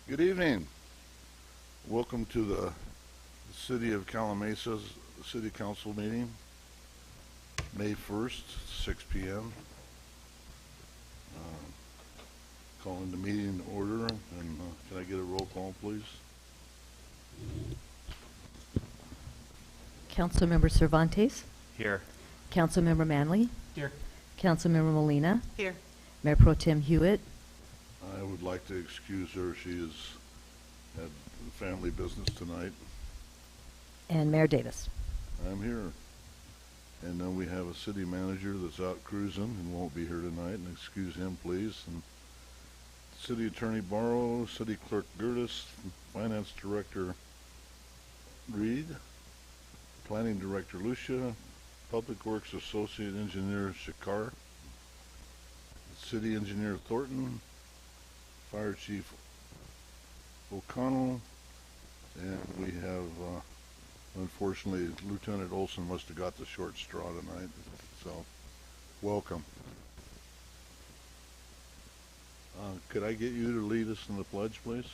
Good evening. Welcome to the City of Calamesa's City Council meeting, May 1st, 6 p.m. Calling the meeting to order, and can I get a roll call, please? Councilmember Cervantes, Here. Councilmember Manley, Here. Councilmember Molina, Here. Mayor Pro Tem Hewitt, I would like to excuse her. She has had family business tonight. and Mayor Davis. I'm here. And then we have a city manager that's out cruising and won't be here tonight, and excuse him, please. And City Attorney Barrow, City Clerk Gertis, Finance Director Reed, Planning Director Lucia, Public Works Associate Engineer Shakar, City Engineer Thornton, Fire Chief O'Connell, and we have, unfortunately, Lieutenant Olson must have got the short straw tonight, so welcome. Could I get you to lead us in the pledge, please?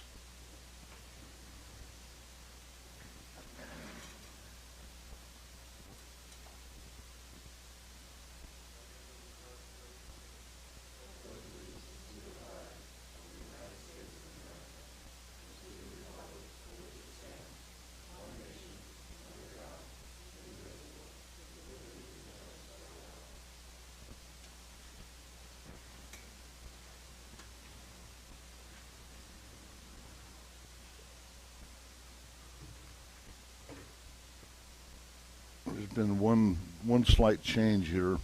There's been one slight change here,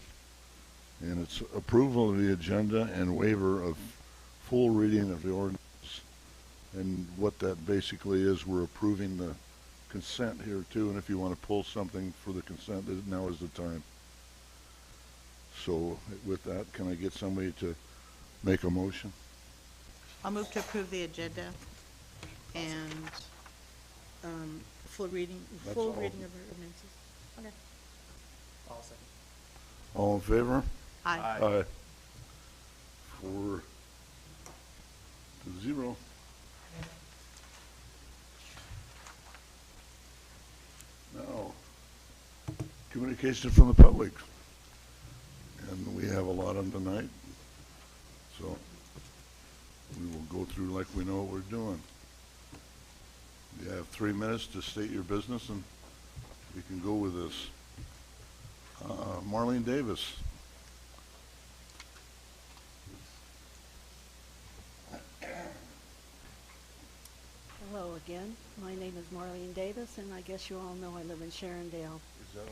and it's approval of the agenda and waiver of full reading of the ordinance. And what that basically is, we're approving the consent here too, and if you want to pull something for the consent, now is the time. So with that, can I get somebody to make a motion? I'll move to approve the agenda and full reading That's of all. the ordinances. Okay. All second. All in favor? Aye. Aye. 4 to 0. Now, communication from the public. And we have a lot on tonight. So we will go through like we know what we're doing. You have 3 minutes to state your business and we can go with this. Marlene Davis. Hello again. My name is Marlene Davis, and I guess you all know I live in Sharondale. Is that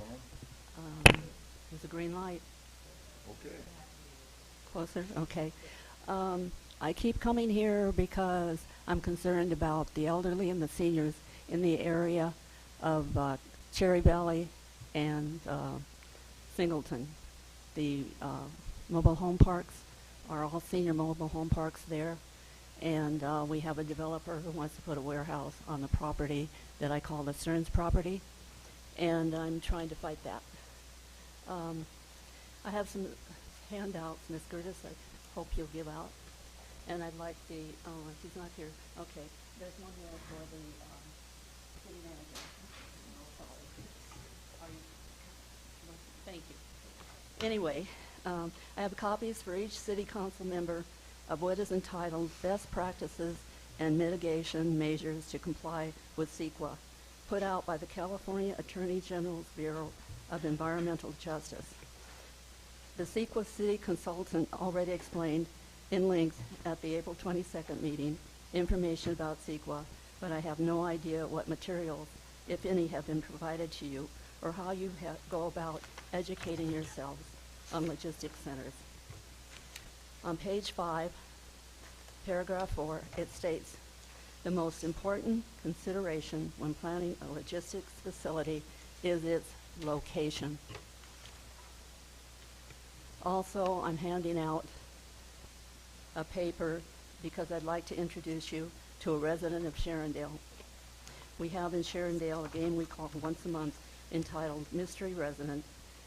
on? There's a green light. Okay. Closer? Okay. I keep coming here because I'm concerned about the elderly and the seniors in the area of Cherry Valley and Singleton. The mobile home parks are all senior mobile home parks there. And we have a developer who wants to put a warehouse on the property that I call the Stearns property. And I'm trying to fight that. I have some handouts, Ms. Gertis, I hope you'll give out. And I'd like the, she's not here. Okay, there's one more for the city manager. Oh, sorry. Are you, thank you. Anyway, I have copies for each city council member of what is entitled Best Practices and Mitigation Measures to Comply with CEQA, put out by the California Attorney General's Bureau of Environmental Justice. The CEQA city consultant already explained in length at the April 22nd meeting information about CEQA, but I have no idea what materials, if any, have been provided to you or how you go about educating yourselves on logistics centers. On page 5, paragraph 4, it states, the most important consideration when planning a logistics facility is its location. Also, I'm handing out a paper because I'd like to introduce you to a resident of Sharondale. We have in Sharondale a game we call once a month entitled Mystery Resident.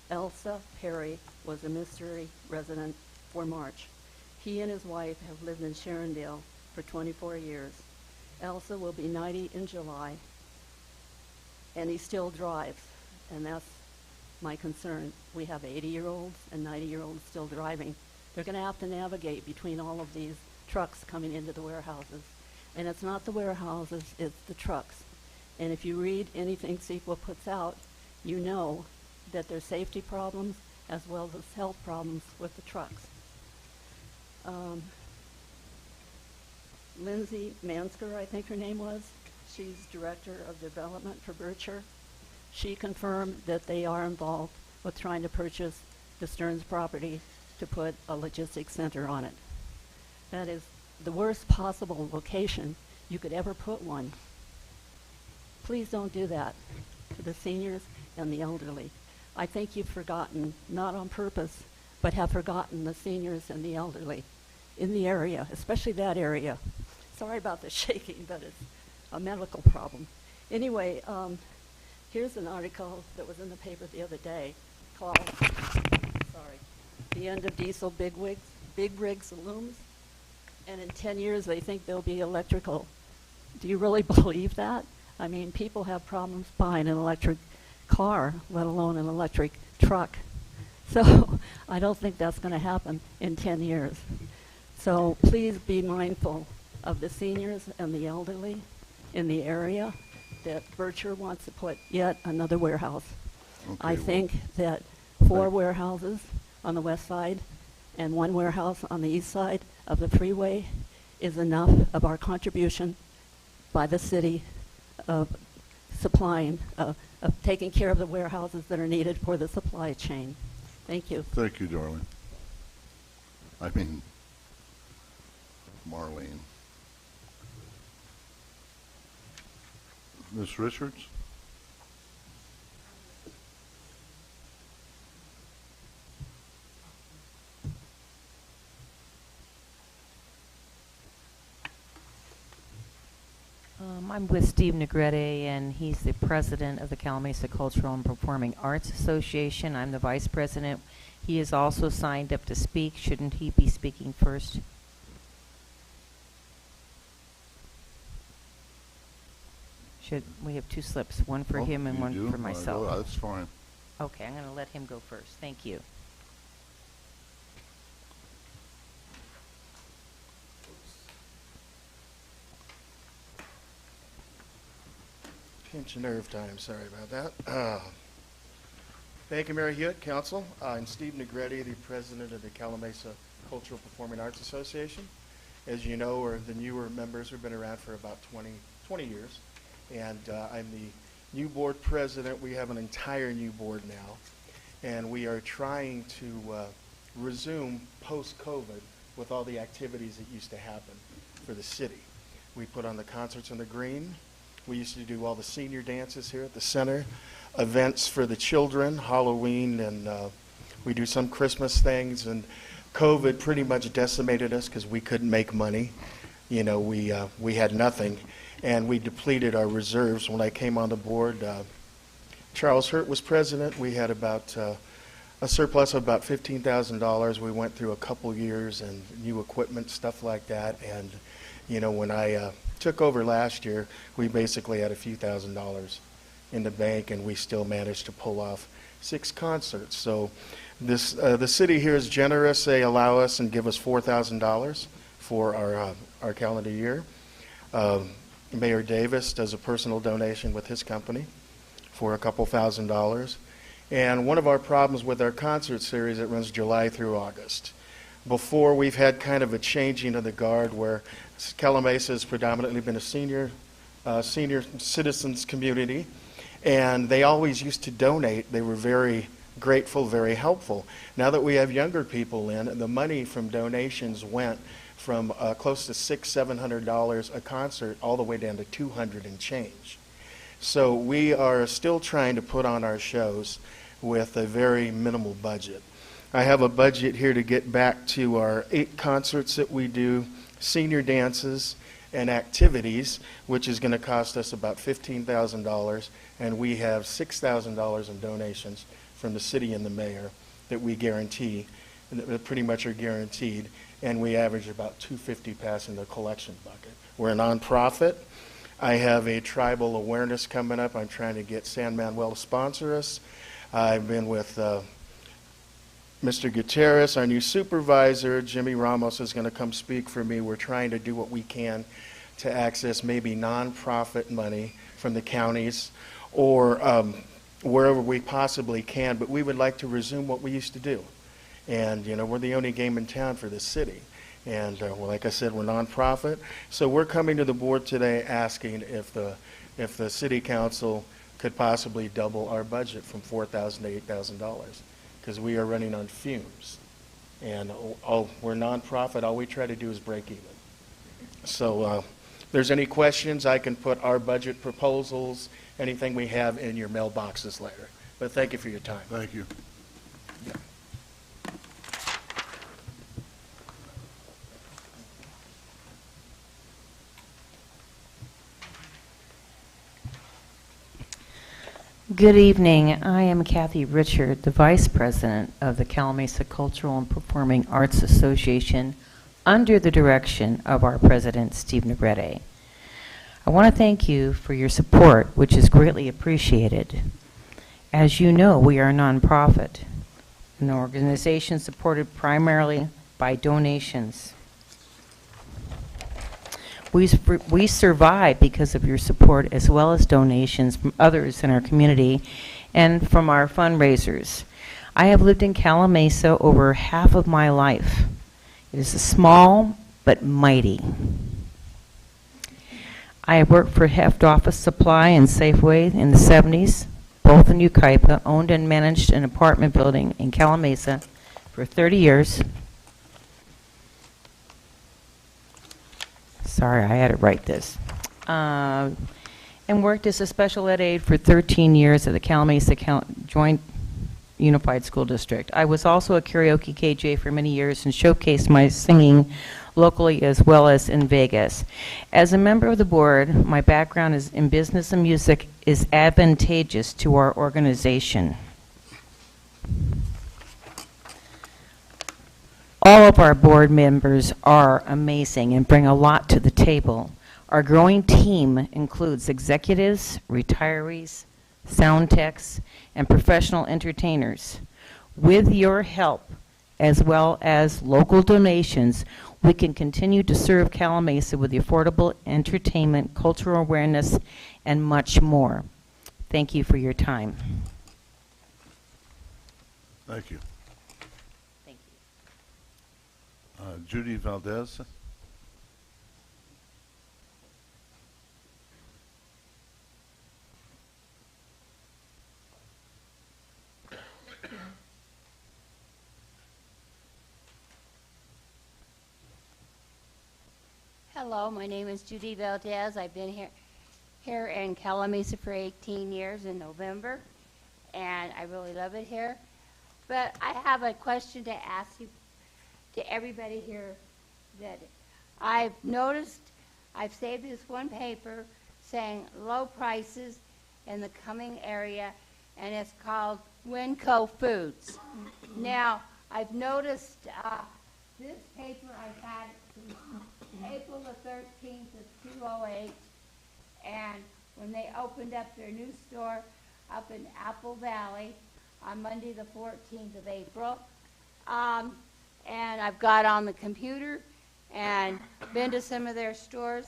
Elsa Perry was a mystery resident for March. He and his wife have lived in Sharondale for 24 years. Elsa will be 90 in July, and he still drives, and that's my concern. We have 80-year-olds and 90-year-olds still driving. They're going to have to navigate between all of these trucks coming into the warehouses. And it's not the warehouses, it's the trucks. And if you read anything CEQA puts out, you know that there's safety problems as well as health problems with the trucks. Lindsay Mansker, I think her name was, she's Director of Development for Berkshire. She confirmed that they are involved with trying to purchase the Stearns property to put a logistics center on it. That is the worst possible location you could ever put one. Please don't do that to the seniors and the elderly. I think you've forgotten, not on purpose, but have forgotten the seniors and the elderly in the area, especially that area. Sorry about the shaking, but it's a medical problem. Anyway, here's an article that was in the paper the other day called, The End of Diesel Big Rigs Looms. And in 10 years, they think they'll be electrical. Do you really believe that? I mean, people have problems buying an electric car, let alone an electric truck. So I don't think that's going to happen in 10 years. So please be mindful of the seniors and the elderly in the area that Berkshire wants to put yet another warehouse. Okay, I well, think that 4 warehouses on the west side and 1 warehouse on the east side of the freeway is enough of our contribution by the city of supplying, of taking care of the warehouses that are needed for the supply chain. Thank you. Thank you, darling. I mean, Marlene. Ms. Richards? I'm with Steve Negrete, and he's the president of the Calamasa Cultural and Performing Arts Association. I'm the vice president. He is also signed up to speak. Shouldn't he be speaking first? We have 2 slips, one for Oh, him and you one do? for myself. That's fine. Okay, I'm going to let him go first. Thank you. Pinch of nerve time, sorry about that. Thank you, Mary Hewitt, Council. I'm Steve Negrete, the president of the Calamasa Cultural Performing Arts Association. As you know, we're the newer members. We've been around for about 20 years. And I'm the new board president. We have an entire new board now. And we are trying to resume post-COVID with all the activities that used to happen for the city. We put on the concerts on the green. We used to do all the senior dances here at the center, events for the children, Halloween, and we do some Christmas things. And COVID pretty much decimated us because we couldn't make money. You know, we had nothing, and we depleted our reserves. When I came on the board, Charles Hurt was president. We had about a surplus of about $15,000. We went through a couple years and new equipment, stuff like that. And, you know, when I took over last year, we basically had a few $1,000s in the bank, and we still managed to pull off 6 concerts. So this the city here is generous. They allow us and give us $4,000 for our calendar year. Mayor Davis does a personal donation with his company for a couple $1,000. And one of our problems with our concert series, it runs July through August. Before, we've had kind of a changing of the guard where Calamasa has predominantly been a senior citizens community, and they always used to donate. They were very grateful, very helpful. Now that we have younger people in, the money from donations went from close to $600-700 a concert all the way down to $200 and change. So we are still trying to put on our shows with a very minimal budget. I have a budget here to get back to our 8 concerts that we do, senior dances and activities, which is going to cost us about $15,000, and we have $6,000 in donations from the city and the mayor that we guarantee, that pretty much are guaranteed, and we average about $250 passing the collection bucket, We're a nonprofit. I have a tribal awareness coming up. I'm trying to get San Manuel to sponsor us. I've been with Mr. Gutierrez, our new supervisor. Jimmy Ramos is going to come speak for me. We're trying to do what we can to access maybe nonprofit money from the counties or wherever we possibly can, but we would like to resume what we used to do. And, you know, we're the only game in town for this city. And, well, like I said, we're nonprofit. So we're coming to the board today asking if the city council could possibly double our budget from $4,000 to $8,000, because we are running on fumes. And we're nonprofit. All we try to do is break even. So if there's any questions, I can put our budget proposals, anything we have in your mailboxes later. But thank you for your time. Thank you. Good evening. I am Kathy Richard, the Vice President of the Calamasa Cultural and Performing Arts Association, under the direction of our President, Steve Negrete. I want to thank you for your support, which is greatly appreciated. As you know, we are a nonprofit, an organization supported primarily by donations. We survive because of your support, as well as donations from others in our community and from our fundraisers. I have lived in Calamasa over half of my life. It is a small but mighty. I have worked for Heft Office Supply and Safeway in the 70s, both in Yucaipa, owned and managed an apartment building in Calamasa for 30 years. Sorry, I had to write this. And worked as a special ed aide for 13 years at the Calamasa Joint Unified School District. I was also a karaoke KJ for many years and showcased my singing locally as well as in Vegas. As a member of the board, my background is in business and music is advantageous to our organization. All of our board members are amazing and bring a lot to the table. Our growing team includes executives, retirees, sound techs, and professional entertainers. With your help, as well as local donations, we can continue to serve Calamasa with affordable entertainment, cultural awareness, and much more. Thank you for your time. Thank you. Thank you. Judy Valdez. Hello, my name is Judy Valdez. I've been here in Calamasa for 18 years in November, and I really love it here. But I have a question to ask you, to everybody here, that I've noticed, I've saved this one paper saying low prices in the coming area, and it's called Winco Foods. Now, I've noticed this paper I've had since April the 13th of 2008, and when they opened up their new store up in Apple Valley on Monday the 14th of April. And I've got on the computer and been to some of their stores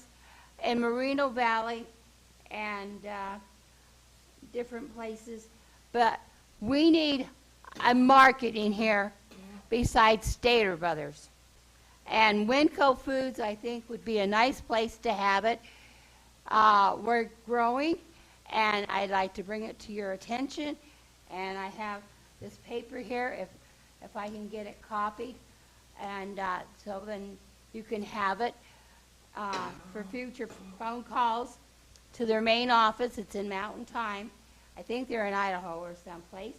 in Moreno Valley and different places. But we need a market in here besides Stater Brothers. And Winco Foods, I think, would be a nice place to have it. We're growing, and I'd like to bring it to your attention. And I have this paper here, if I can get it copied, and so then you can have it for future phone calls to their main office. It's in Mountain Time. I think they're in Idaho or someplace.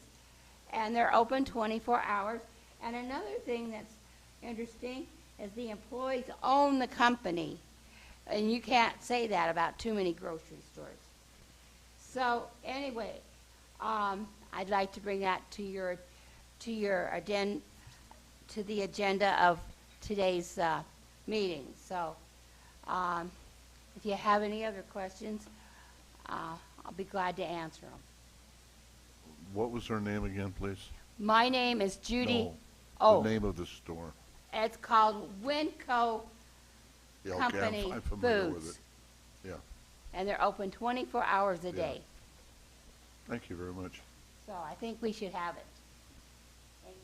And they're open 24 hours. And another thing that's interesting is the employees own the company. And you can't say that about too many grocery stores. So anyway, I'd like to bring that to the agenda of today's meeting. So If you have any other questions, I'll be glad to answer them. What was her name again, please? My name is Judy. No, Oh, the name of the store. it's called Winco Yeah, okay, Company I'm familiar with Foods, it. Yeah, and they're open 24 hours a Yeah. day. thank you very much. So I think we should have it. Thank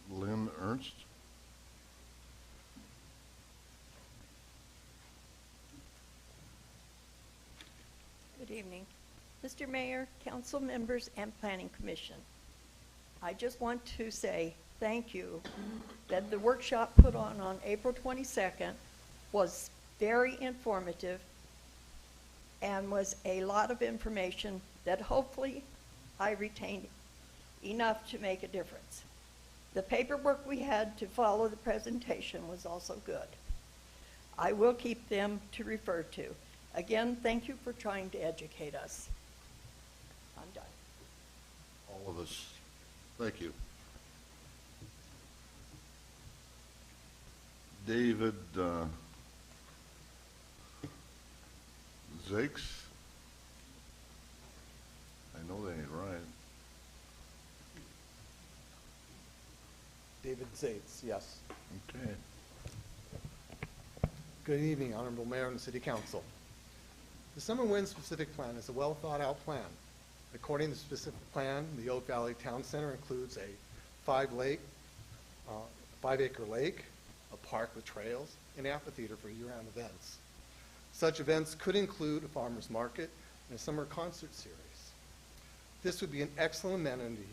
you. Lynn Ernst? Good evening. Mr. Mayor, council members, and planning commission. I just want to say thank you that the workshop put on April 22nd was very informative and was a lot of information that hopefully I retained enough to make a difference. The paperwork we had to follow the presentation was also good. I will keep them to refer to. Again, thank you for trying to educate us. I'm done. All of us. Thank you. David Zakes? I know that ain't right. David Zates, yes. Okay. Good evening, Honorable Mayor and City Council. The Summer Wind Specific Plan is a well-thought-out plan. According to the specific plan, the Oak Valley Town Center includes a 5-acre lake, a park with trails, and amphitheater for year-round events. Such events could include a farmer's market and a summer concert series. This would be an excellent amenity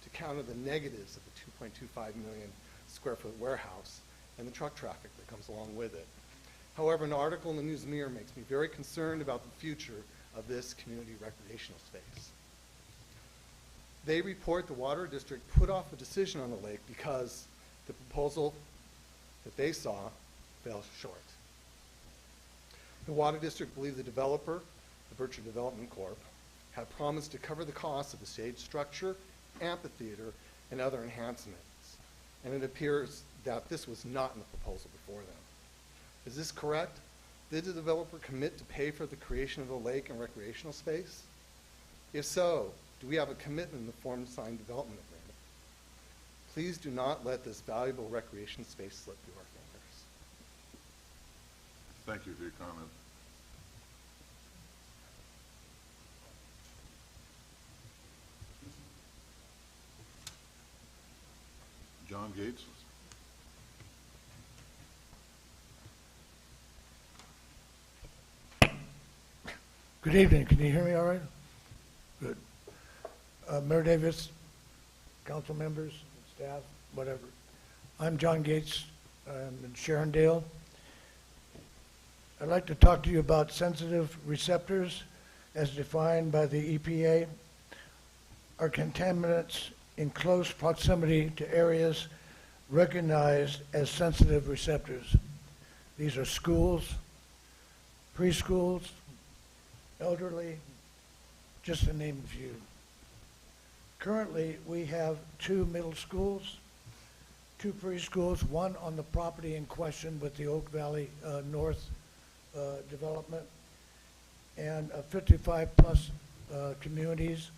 to counter the negatives of the 2.25 million square foot warehouse and the truck traffic that comes along with it. However, an article in the News Mirror makes me very concerned about the future of this community recreational space. They report the Water District put off a decision on the lake because the proposal that they saw fell short. The Water District believed the developer, the Berkshire Development Corp., had promised to cover the cost of the stage structure, amphitheater, and other enhancements. And it appears that this was not in the proposal before them. Is this correct? Did the developer commit to pay for the creation of the lake and recreational space? If so, do we have a commitment in the form of signed development agreement? Please do not let this valuable recreation space slip through our fingers. Thank you for your comment. John Gates? Good evening. Can you hear me all right? Good. Mayor Davis, council members, staff, whatever. I'm John Gates. I'm in Sharondale. I'd like to talk to you about sensitive receptors as defined by the EPA, are contaminants in close proximity to areas recognized as sensitive receptors. These are schools, preschools, elderly, just to name a few. Currently, we have 2 middle schools, 2 preschools, one on the property in question with the Oak Valley North development, and 55-plus communities.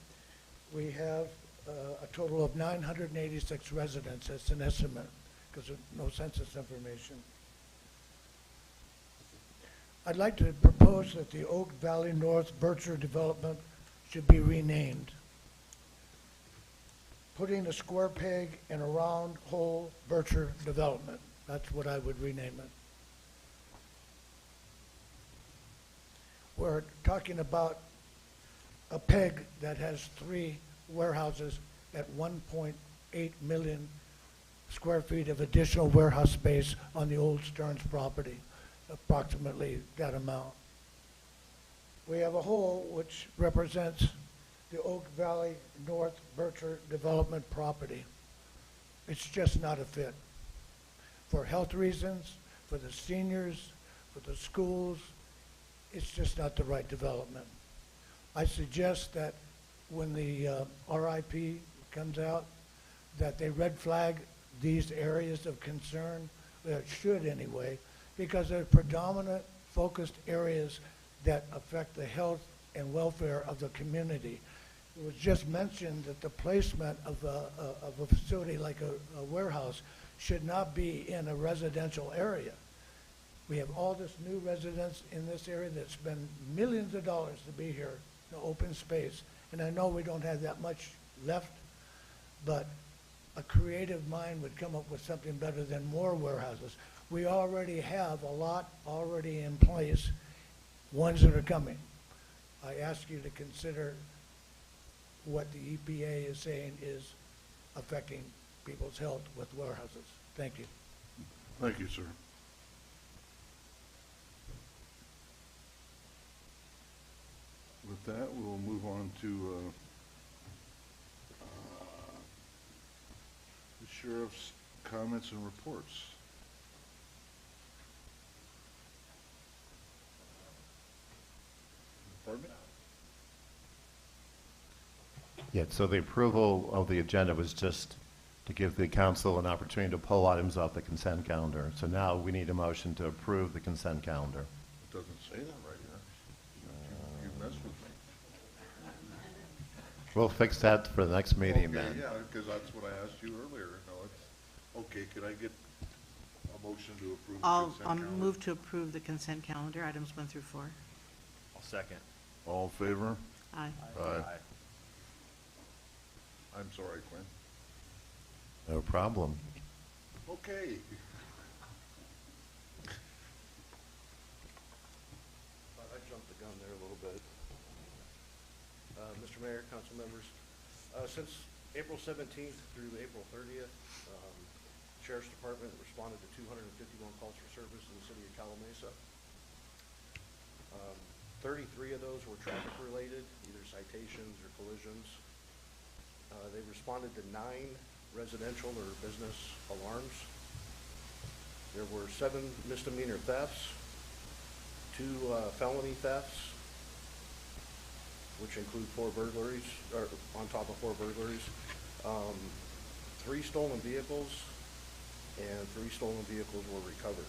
We have a total of 986 residents. That's an estimate because of no census information. I'd like to propose that the Oak Valley North Berkshire development should be renamed. Putting a square peg in a round hole Berkshire development. That's what I would rename it. We're talking about a peg that has 3 warehouses at 1.8 million square feet of additional warehouse space on the old Stearns property. Approximately that amount. We have a hole which represents the Oak Valley North Berkshire development property. It's just not a fit. For health reasons, for the seniors, for the schools, it's just not the right development. I suggest that when the RIP comes out, that they red flag these areas of concern, it should anyway, because they're predominant focused areas that affect the health and welfare of the community. It was just mentioned that the placement of a facility like a warehouse should not be in a residential area. We have all this new residents in this area that spend millions of dollars to be here, in open space. And I know we don't have that much left, but a creative mind would come up with something better than more warehouses. We already have a lot already in place, ones that are coming. I ask you to consider what the EPA is saying is affecting people's health with warehouses. Thank you. Thank you, sir. With that, we'll move on to the sheriff's comments and reports. Pardon me? Yeah, so the approval of the agenda was just to give the council an opportunity to pull items off the consent calendar. So now we need a motion to approve the consent calendar. It doesn't say that right here. You messed with me. We'll fix that for the next meeting Okay, then. yeah, because that's what I asked you earlier. No, it's, okay, could I get a motion to approve the I'll consent calendar? move to approve the consent calendar, items 1 through 4. I'll second. All in favor? Aye. Aye. I'm sorry, Quinn. No problem. Okay. I jumped the gun there a little bit. Mr. Mayor, council members, since April 17th through April 30th, Sheriff's Department responded to 251 calls for service in the city of Calamasa. 33 of those were traffic related, either citations or collisions. They responded to 9 residential or business alarms. There were 7 misdemeanor thefts, 2 felony thefts, which include 4 burglaries, or on top of 4 burglaries, 3 stolen vehicles, and 3 stolen vehicles were recovered.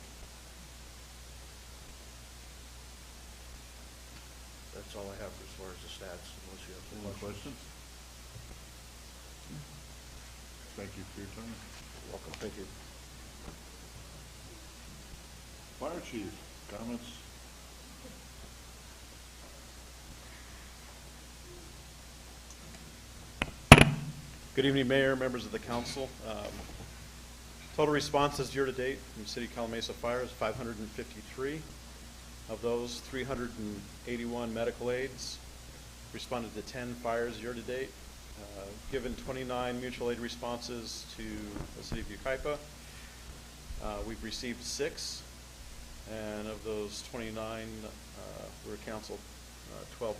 That's all I have as far as the stats, unless you have some Any questions. questions? Thank you for your time. You're welcome, thank you. Fire chief, comments? Good evening, Mayor, members of the council. Total responses year-to-date from City of Calamasa Fire is 553. Of those, 381 medical aids. Responded to 10 fires year-to-date. Given 29 mutual aid responses to the City of Yucaipa. We've received 6, and of those 29, we were counseled 12.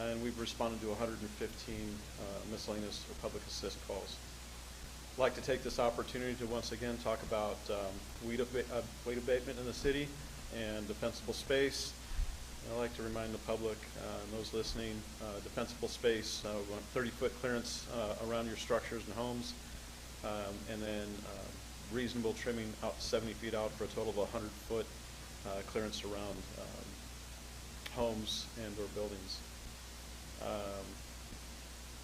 And we've responded to 115 miscellaneous or public assist calls. I'd like to take this opportunity to once again talk about weed abatement in the city and defensible space. I'd like to remind the public and those listening, defensible space, we want 30-foot clearance around your structures and homes, and then reasonable trimming out 70 feet out for a total of 100-foot clearance around homes and or buildings. You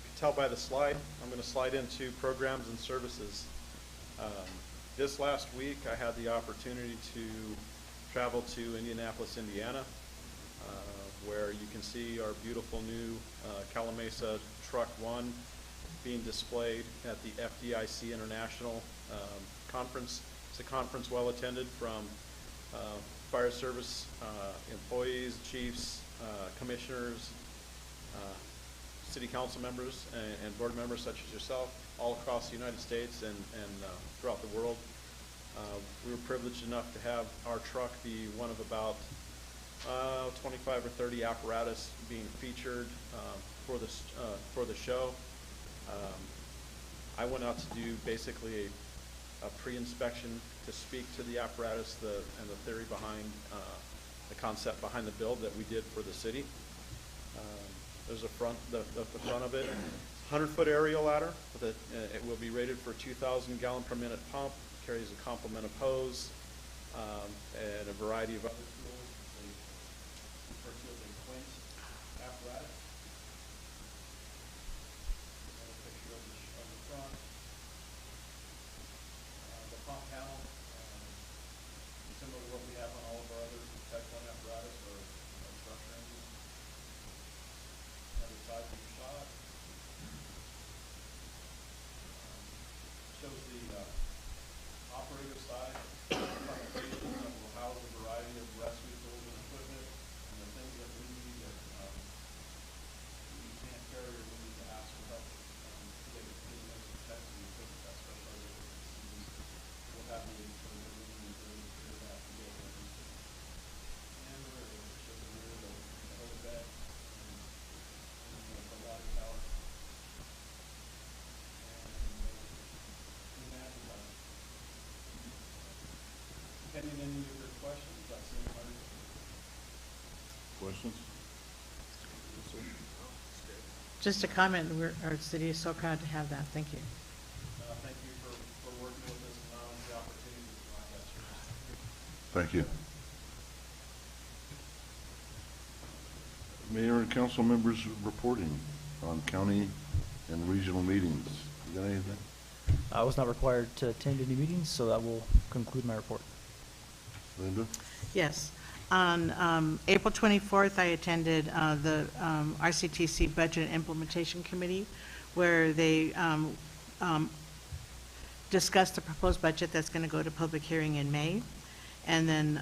can tell by the slide, I'm going to slide into programs and services. This last week I had the opportunity to travel to Indianapolis, Indiana, where you can see our beautiful new Calamasa Truck 1 being displayed at the FDIC International Conference. It's a conference well attended from fire service employees, chiefs, commissioners, city council members, and board members such as yourself, all across the United States and throughout the world. We were privileged enough to have our truck be one of about 25 or 30 apparatus being featured for the show. I went out to do basically a pre-inspection to speak to the apparatus and the theory behind the concept behind the build that we did for the city. There's the front of it 100-foot aerial ladder that it will be rated for 2,000 gallon per minute pump, carries a complement of hose, and a variety of other tools. They refer to it as a Quint apparatus. And a picture of the front. The pump panel, similar to what we have on all of our other Type 1 apparatus or structure engines. Another side view shot. Shows the operator side front page that will house a variety of rescue tools and equipment and the things that we need that we can't carry or we need to ask for help to get those protects and equipment that special areas. We'll have the equipment that we need to clear that to get there. And the rear, which shows the rear of the whole bed and the ladder tower. Any of your questions? That's anybody? Questions? Just a comment, our city is so proud to have that. Thank you. Thank you for working with us and allowing the opportunity to provide that service. Thank you. Mayor and council members reporting on county and regional meetings. You got anything? I was not required to attend any meetings, so that will conclude my report. Linda? Yes. On April 24th, I attended the RCTC Budget and Implementation Committee, where they discussed the proposed budget that's going to go to public hearing in May. And then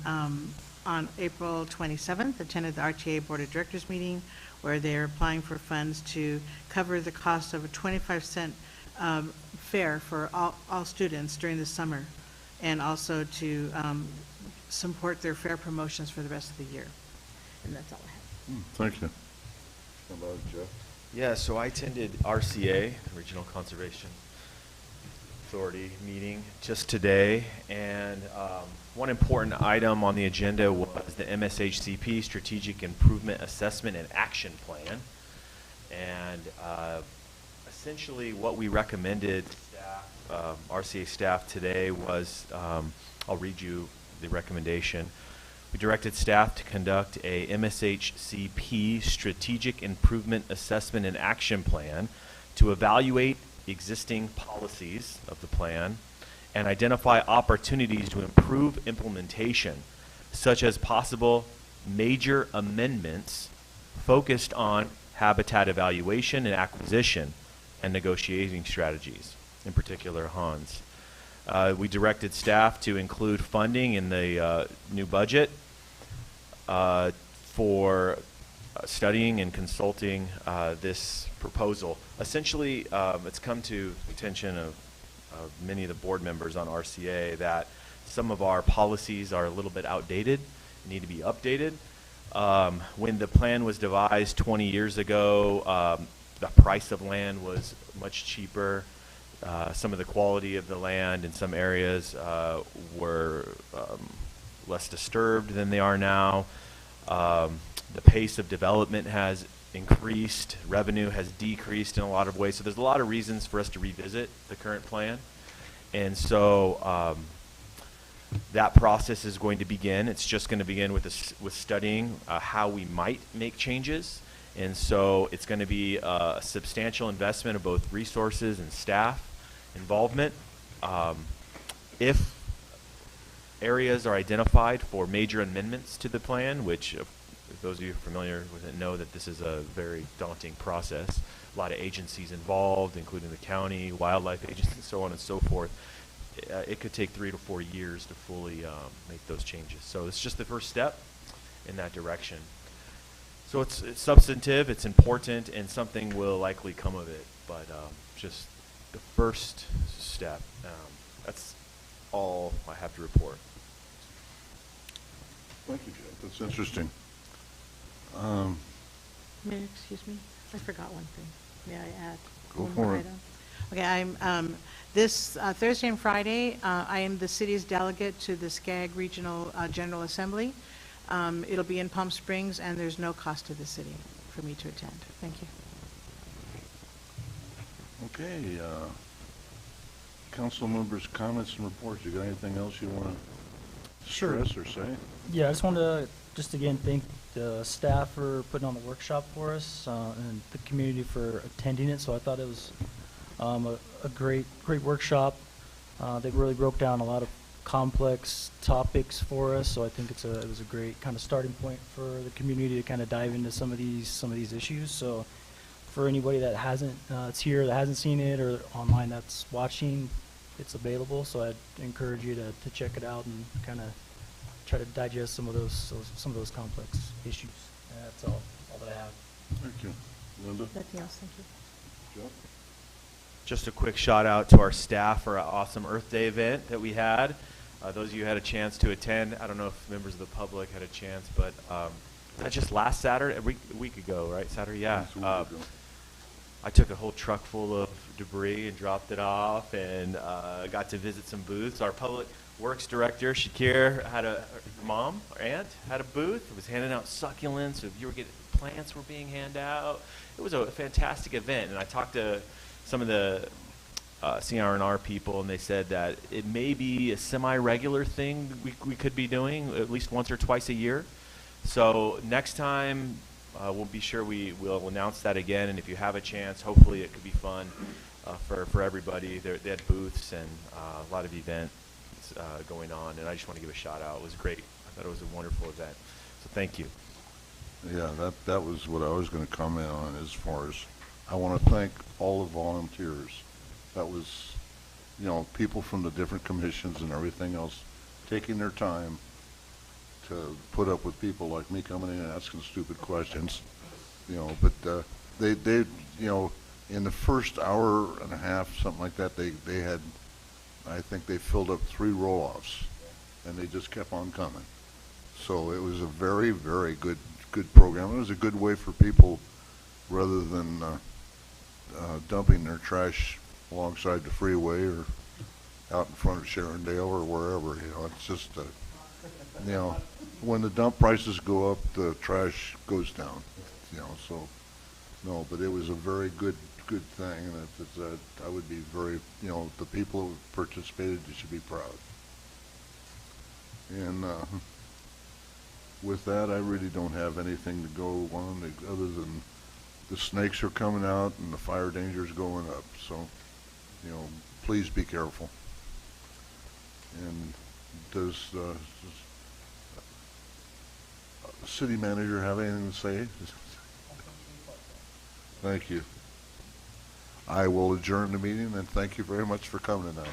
on April 27th, attended the RTA Board of Directors meeting, where they're applying for funds to cover the cost of a 25-cent fare for all students during the summer, and also to support their fair promotions for the rest of the year. And that's all I have. Thank you. How about Jeff? Yeah, so I attended RCA, Regional Conservation Authority meeting just today, and one important item on the agenda was the MSHCP Strategic Improvement Assessment and Action Plan. And essentially what we recommended staff, RCA staff today was, I'll read you the recommendation. We directed staff to conduct a MSHCP Strategic Improvement Assessment and Action Plan to evaluate existing policies of the plan and identify opportunities to improve implementation, such as possible major amendments focused on habitat evaluation and acquisition and negotiating strategies, in particular Hans. We directed staff to include funding in the new budget for studying and consulting this proposal. Essentially, it's come to the attention of many of the board members on RCA that some of our policies are a little bit outdated, need to be updated. When the plan was devised 20 years ago, the price of land was much cheaper. Some of the quality of the land in some areas were less disturbed than they are now. The pace of development has increased. Revenue has decreased in a lot of ways. So there's a lot of reasons for us to revisit the current plan. And so that process is going to begin. It's just going to begin with studying how we might make changes. And so it's going to be a substantial investment of both resources and staff involvement. If areas are identified for major amendments to the plan, which if those of you familiar with it know that this is a very daunting process. A lot of agencies involved, including the county, wildlife agencies, so on and so forth. It could take 3 to 4 years to fully make those changes. So it's just the first step in that direction. So it's substantive, it's important, and something will likely come of it, but just the first step. That's all I have to report. Thank you, Jeff. That's interesting. Mayor, excuse me, I forgot one thing. May I add Go one for more it. item? Okay, I'm this Thursday and Friday. I am the city's delegate to the SCAG Regional General Assembly. It'll be in Palm Springs, and there's no cost to the city for me to attend. Thank you. Okay, council members' comments and reports. You got anything else you want to Sure. stress or say? Yeah, I just wanted to just again thank the staff for putting on the workshop for us and the community for attending it. So I thought it was a great workshop. They really broke down a lot of complex topics for us. So I think it was a great kind of starting point for the community to kind of dive into some of these issues. So for anybody that it's here that hasn't seen it, or online that's watching, it's available. So I'd encourage you to check it out and kind of try to digest some of those complex issues. And that's all that I have. Thank you. Linda? Nothing else, thank you. Joe? Just a quick shout out to our staff for an awesome Earth Day event that we had. Those of you who had a chance to attend, I don't know if members of the public had a chance, but that just last Saturday, a week ago, right? Saturday, yeah. That's a week ago. I took a whole truck full of debris and dropped it off, and got to visit some booths. Our public works director, Shakir, her mom or aunt had a booth. It was handing out succulents. If you were getting plants were being handed out. It was a fantastic event, and I talked to some of the CRNR people, and they said that it may be a semi-regular thing we could be doing at least once or twice a year. So next time, we'll be sure we'll announce that again, and if you have a chance, hopefully it could be fun for everybody. They had booths and a lot of events going on, and I just want to give a shout out. It was great. I thought it was a wonderful event. So thank you. Yeah, that was what I was going to comment on as far as I want to thank all the volunteers. That was, people from the different commissions and everything else taking their time to put up with people like me coming in and asking stupid questions, but they in the first hour and a half, something like that, they had, I think they filled up 3 roll-offs, and they just kept on coming. So it was a very, very good program. It was a good way for people, rather than dumping their trash alongside the freeway or out in front of Sharondale or wherever. It's just, when the dump prices go up, the trash goes down. So no, but it was a very good thing, and I would be very, the people who participated, they should be proud. And with that, I really don't have anything to go on other than the snakes are coming out and the fire danger is going up. So, please be careful. And does the city manager have anything to say? Thank you. I will adjourn the meeting, and thank you very much for coming tonight.